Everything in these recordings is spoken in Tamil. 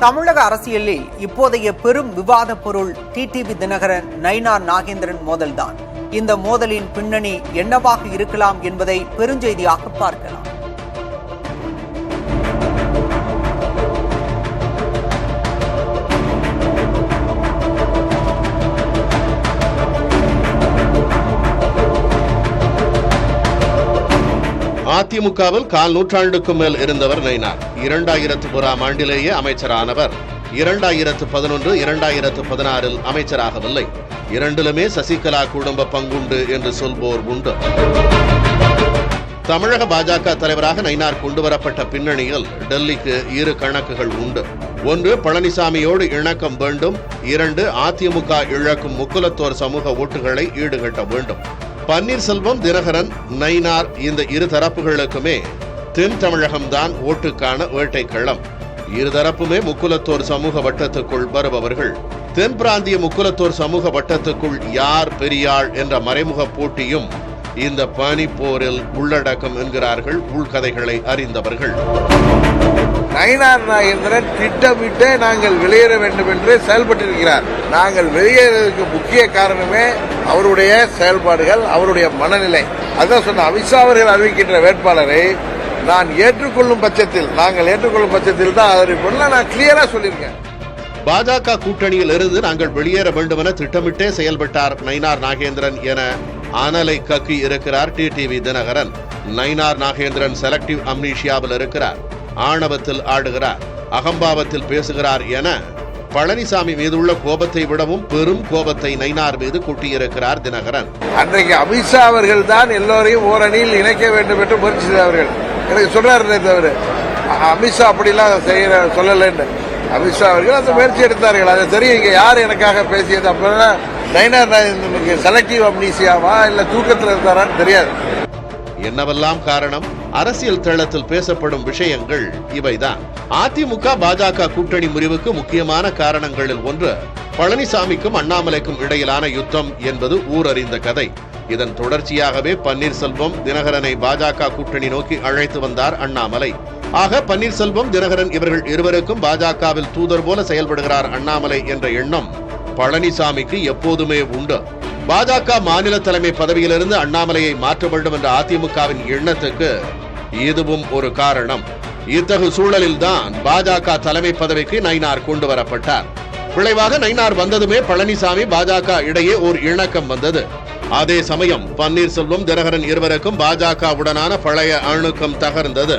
தமிழக அரசியலில் இப்போதைய பெரும் விவாத பொருள் டிடிவி தினகரன் நயினார் நாகேந்திரன் மோதல்தான். இந்த மோதலின் பின்னணி என்னவாக இருக்கலாம் என்பதை பெருஞ்செய்தியாக பார்க்கலாம். அதிமுகவில் கால் நூற்றாண்டுக்கும் மேல் இருந்தவர் நயினார். 2001ஆம் ஆண்டிலேயே அமைச்சரானவர். 2011, 2016 அமைச்சராகவில்லை. இரண்டிலுமே சசிகலா குடும்ப பங்குண்டு என்று சொல்வோர் உண்டு. தமிழக பாஜக தலைவராக நயினார் கொண்டுவரப்பட்ட பின்னணியில் டெல்லிக்கு இரு கணக்குகள் உண்டு. ஒன்று, பழனிசாமியோடு இணக்கம் வேண்டும். 2, அதிமுக இழக்கும் முக்குலத்தோர் சமூக ஓட்டுகளை ஈடுகட்ட வேண்டும். பன்னீர்செல்வம், தினகரன், நயினார் இந்த இரு தரப்புகளுக்குமே தென் தமிழகம்தான் ஓட்டுக்கான வேட்டைக்களம். இருதரப்புமே முக்குலத்தோர் சமூக வட்டத்துக்குள் வருபவர்கள். தென் பிராந்திய முக்குலத்தோர் சமூக வட்டத்துக்குள் யார் பெரியாள் என்ற மறைமுக போட்டியும் இந்த பனிப்போரில் உள்ளடக்கம் என்கிறார்கள் உள்கதைகளை அறிந்தவர்கள். நயினார் நாகேந்திரன் திட்டமிட்டே நாங்கள் வெளியேற வேண்டும் என்று செயல்பட்டிருக்கிறார். நாங்கள் வெளியேறதுக்கு முக்கிய காரணமே அவருடைய செயல்பாடுகள், அவருடைய மனநிலை. அதான் சொன்ன அமித்ஷா அவர்கள் அறிவிக்கின்ற வேட்பாளரை நாங்கள் ஏற்றுக்கொள்ளும் பட்சத்தில் தான் அதை நான் கிளியரா சொல்லியிருக்கேன். பாஜக கூட்டணியில் இருந்து நாங்கள் வெளியேற வேண்டும் என திட்டமிட்டே செயல்பட்டார் நயினார் நாகேந்திரன் என அனலை கக்கி இருக்கிறார் டிடிவி தினகரன். நயினார் நாகேந்திரன் செலக்டிவ் அம்னீஷியாவில் இருக்கிறார், ஆணவத்தில் ஆடுகிறார், அகம்பாவத்தில் பேசுகிறார் என பழனிசாமி மீதுள்ள கோபத்தை விடவும் பெரும் கோபத்தை நயினார் மீது கொட்டியிருக்கிறார் தினகரன். அன்றைக்கு அமித்ஷா அவர்கள் தான் எல்லோரையும் ஓரணியில் இணைக்க வேண்டும் என்று முயற்சி செய்தவர்கள். எனக்கு சொல்றாரு தவிர அமித்ஷா அப்படிலாம் சொல்லலன்னு. அமித்ஷா அவர்கள் அந்த முயற்சி எடுத்தார்கள். அது தெரியும். இங்க யார் எனக்காக பேசியது அப்படின்னா நயினார் செலக்டிவ் அம்னீசியாவா இல்ல தூக்கத்தில் இருந்தாரான்னு தெரியாது. என்னவெல்லாம் காரணம்? அரசியல் தளத்தில் பேசப்படும் விஷயங்கள் இவைதான். அதிமுக பாஜக கூட்டணி முறிவுக்கு முக்கியமான காரணங்களில் ஒன்று பழனிசாமிக்கும் அண்ணாமலைக்கும் இடையிலான யுத்தம் என்பது ஊரறிந்த கதை. இதன் தொடர்ச்சியாகவே பன்னீர்செல்வம், தினகரனை பாஜக கூட்டணி நோக்கி அழைத்து வந்தார் அண்ணாமலை. ஆக பன்னீர்செல்வம், தினகரன் இவர்கள் இருவருக்கும் பாஜகவில் தூதர் போல செயல்படுகிறார் அண்ணாமலை என்ற எண்ணம் பழனிசாமிக்கு எப்போதுமே உண்டு. பாஜக மாநில தலைமை பதவியிலிருந்து அண்ணாமலையை மாற்ற வேண்டும் என்ற அதிமுகவின் எண்ணத்துக்கு இதுவும் ஒரு காரணம். இத்தகைய சூழலில் தான் பாஜக தலைமை பதவிக்கு நயினார் கொண்டு வரப்பட்டார். விளைவாக நயினார் வந்ததுமே பழனிசாமி, பாஜக இடையே ஒரு இணக்கம் வந்தது. அதே சமயம் பன்னீர்செல்வம், தினகரன் இருவருக்கும் பாஜகவுடனான பழைய அணுக்கம் தகர்ந்தது.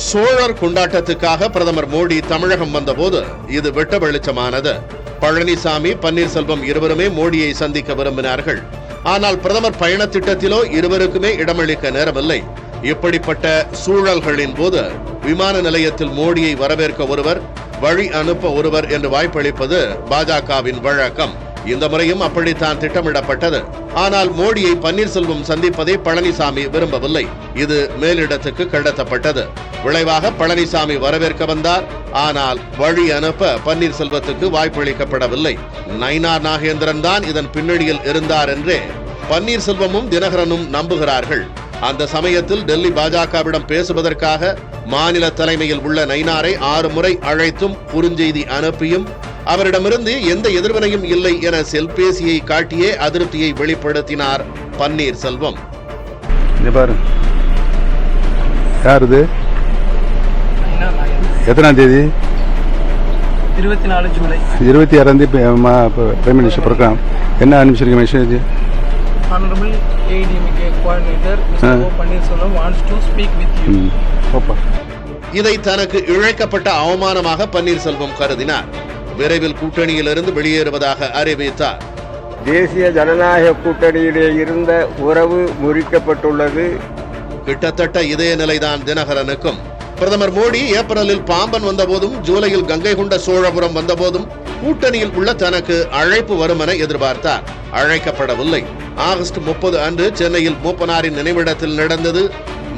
சோழர் கொண்டாட்டத்துக்காக பிரதமர் மோடி தமிழகம் வந்தபோது இது வெட்ட வெளிச்சமானது. பழனிசாமி, பன்னீர்செல்வம் இருவருமே மோடியை சந்திக்க விரும்பினார்கள். ஆனால் பிரதமர் பயண திட்டத்திலோ இருவருக்குமே இடமளிக்க நேரமில்லை. இப்படிப்பட்ட சூழல்களின் போது விமான நிலையத்தில் மோடியை வரவேற்க ஒருவர், வழி அனுப்ப ஒருவர் என்று வாய்ப்பளிப்பது பாஜகவின் வழக்கம். இந்த முறையும் அப்படித்தான் திட்டமிடப்பட்டது. ஆனால் மோடியை பன்னீர்செல்வம் சந்திப்பதை பழனிசாமி விரும்பவில்லை. இது மேலிடத்துக்கு கடத்தப்பட்டது. விளைவாக பழனிசாமி வரவேற்க வந்தார். ஆனால் வழி அனுப்ப பன்னீர்செல்வத்துக்கு வாய்ப்பளிக்கப்படவில்லை. நயினார் நாகேந்திரன் தான் இதன் பின்னணியில் இருந்தார் என்றே பன்னீர்செல்வமும் தினகரனும் நம்புகிறார்கள். அந்த சமயத்தில் டெல்லி பாஜகவிடம் பேசுவதற்காக மாநில தலைமையில் உள்ள நயினாரை 6 முறை அழைத்தும் குறுஞ்செய்தி அனுப்பியும் அவரிடமிருந்து எந்த எதிர்வினையும் இல்லை என செல்பேசியை காட்டியே அதிருப்தியை வெளிப்படுத்தினார் பன்னீர்செல்வம். எத்தனாம் தேதி? 24 ஜூலை 26ஆம் தேதி பிரைம் மினிஸ்டர் ப்ரோக்ராம் என்ன அனுப்பிச்சிருக்க message? Honorable ADMK coordinator Mr. O. Pannirselvam wants to speak with you. இதை தனக்கு இழைக்கப்பட்ட அவமானமாக பன்னீர்செல்வம் கருதினார். விரைவில் கூட்டணியிலிருந்து வெளியேறுவதாக அறிவித்தார். தேசிய ஜனநாயக கூட்டணியிலே இருந்த உறவு முறிக்கப்பட்டுள்ளது. கிட்டத்தட்ட இதே நிலைதான் தினகரனுக்கும். பிரதமர் மோடி ஏப்ரலில் பாம்பன் வந்தபோதும், ஜூலையில் கங்கை கொண்ட சோழபுரம் வந்தபோதும் கூட்டணியில் உள்ள தனக்கு அழைப்பு வரும் என எதிர்பார்த்தார். அழைக்கப்படவில்லை. ஆகஸ்ட் 30 அன்று சென்னையில் மூப்பனாரின் நினைவிடத்தில் நடந்தது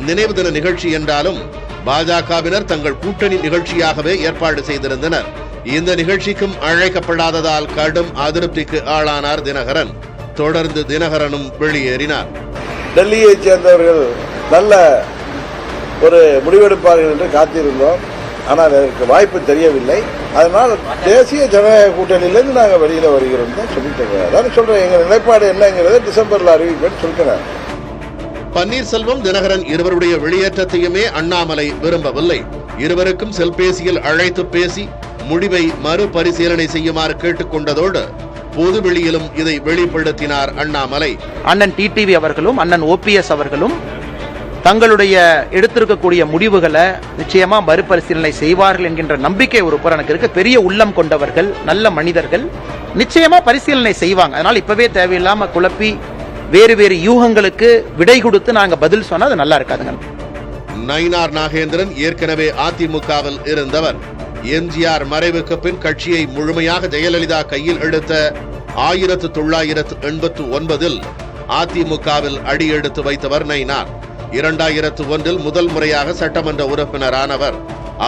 நினைவு தின நிகழ்ச்சி என்றாலும் பாஜகவினர் தங்கள் கூட்டணி நிகழ்ச்சியாகவே ஏற்பாடு செய்திருந்தனர். இந்த நிகழ்ச்சிக்கும் அழைக்கப்படாததால் கடும் அதிருப்திக்கு ஆளானார் தினகரன். தொடர்ந்து தினகரனும் வெளியேறினார். டெல்லியை சேர்ந்தவர்கள் நல்ல ஒரு முடிவெடுப்பார்கள் என்று காத்திருந்தோம். ஆனால் அதற்கு வாய்ப்பு தெரியவில்லை. அதனால் தேசிய ஜனநாயக கூட்டணியிலிருந்து நாங்கள் வெளியில வருகிறோம் தான் சொல்லிட்டு அதான் சொல்றேன். எங்க நிலைப்பாடு என்னங்கிறத டிசம்பர்ல அறிவிப்பேன்னு சொல்லிட்டேன். பன்னீர்செல்வம், தினகரன் இருவருடைய வெளியேற்றத்தையுமே அண்ணாமலை விரும்பவில்லை. இருவருக்கும் செல்பேசியில் அழைத்து பேசி முடிவை மறுபரிசீலனை செய்யுமாறு கேட்டுக்கொண்டதோடு பொதுவெளியிலும் இதை வெளிப்படுத்தினார் அண்ணாமலை. அண்ணன் டிடிவி அவர்களும் அண்ணன் ஓபிஎஸ் அவர்களும் தங்களுடைய எடுத்திருக்கக்கூடிய முடிவுகளை நிச்சயமா மறுபரிசீலனை செய்வார்கள் என்கின்ற நம்பிக்கை ஒரு புறம் எனக்கு இருக்கு. பெரிய உள்ளம் கொண்டவர்கள், நல்ல மனிதர்கள், நிச்சயமா பரிசீலனை செய்வாங்க. அதனால இப்பவே தேவையில்லாம குழப்பி வேறு வேறு யூகங்களுக்கு விடை கொடுத்து நாங்க பதில் சொன்னா அது நல்லா இருக்காதுங்க. நயினார் நாகேந்திரன் ஏற்கனவே அதிமுகவில் இருந்தவர். எம்ஜிஆர் மறைவுக்கு பின் கட்சியை முழுமையாக ஜெயலலிதா கையில் எடுத்த 1989 அதிமுகவில் அடியெடுத்து வைத்தவர் நயினார். 2001 முதல் முறையாக சட்டமன்ற உறுப்பினரானவர்.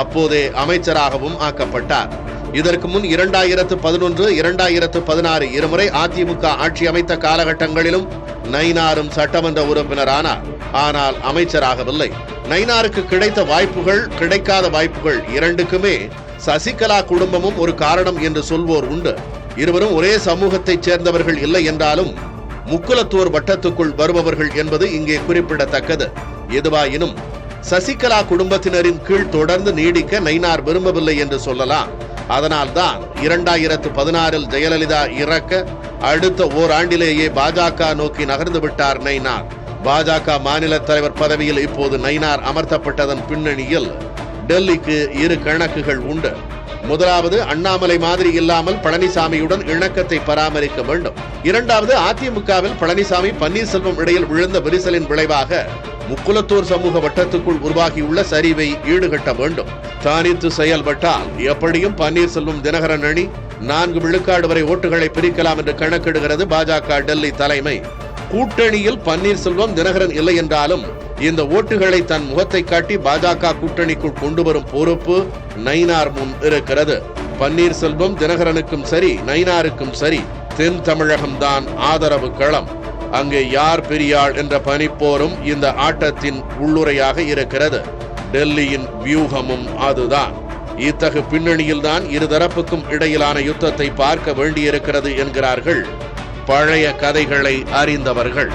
அப்போதே அமைச்சராகவும் ஆக்கப்பட்டார். இதற்கு முன் 2011, 2016 இருமுறை அதிமுக ஆட்சி அமைத்த காலகட்டங்களிலும் நயினாரும் சட்டமன்ற உறுப்பினரானார். ஆனால் அமைச்சராகவில்லை. நயினாருக்கு கிடைத்த வாய்ப்புகள், கிடைக்காத வாய்ப்புகள் இரண்டுக்குமே சசிகலா குடும்பமும் ஒரு காரணம் என்று சொல்வோர் உண்டு. இருவரும் ஒரே சமூகத்தைச் சேர்ந்தவர்கள் இல்லை என்றாலும் முக்குலத்தோர் வட்டத்துக்குள் வருபவர்கள் என்பது இங்கே குறிப்பிடத்தக்கது. எதுவாயினும் சசிகலா குடும்பத்தினரின் கீழ் தொடர்ந்து நீடிக்க நயினார் விரும்பவில்லை என்று சொல்லலாம். அதனால்தான் 2016 ஜெயலலிதா இறக்க அடுத்த ஓராண்டிலேயே பாஜக நோக்கி நகர்ந்து விட்டார் நயினார். பாஜக மாநில தலைவர் பதவியில் இப்போது நயினார் அமர்த்தப்பட்டதன் பின்னணியில் டெல்லிக்கு இரு கணக்குகள் உண்டு. முதலாவது, அண்ணாமலை மாதிரி இல்லாமல் பழனிசாமியுடன் இணக்கத்தை பராமரிக்க வேண்டும். இரண்டாவது, அதிமுகவில் பழனிசாமி பன்னீர்செல்வம் இடையில் விழுந்த விரிசலின் விளைவாக முக்குலத்தோர் சமூக வட்டத்துக்குள் உருவாகியுள்ள சரிவை ஈடுகட்ட வேண்டும். தனித்து செயல்பட்டால் எப்படியும் பன்னீர்செல்வம் தினகரன் அணி 4 விழுக்காடு வரை ஓட்டுகளை பிரிக்கலாம் என்று கணக்கிடுகிறது பாஜக டெல்லி தலைமை. கூட்டணியில் பன்னீர்செல்வம் தினகரன் இல்லை என்றாலும் இந்த ஓட்டுகளை தன் முகத்தை காட்டி பாஜக கூட்டணிக்குள் கொண்டு வரும் பொறுப்பு நயினார் முன் இருக்கிறது. பன்னீர்செல்வம் தினகரனுக்கும் சரி, நயினாருக்கும் சரி, தென் தமிழகம்தான் ஆதரவு களம். அங்கே யார் பெரியாள் என்ற பனிப்போரும் இந்த ஆட்டத்தின் உள்ளுரையாக இருக்கிறது. டெல்லியின் வியூகமும் அதுதான். இத்தகு பின்னணியில்தான் இருதரப்புக்கும் இடையிலான யுத்தத்தை பார்க்க வேண்டியிருக்கிறது என்கிறார்கள் பழைய கதைகளை அறிந்தவர்கள்.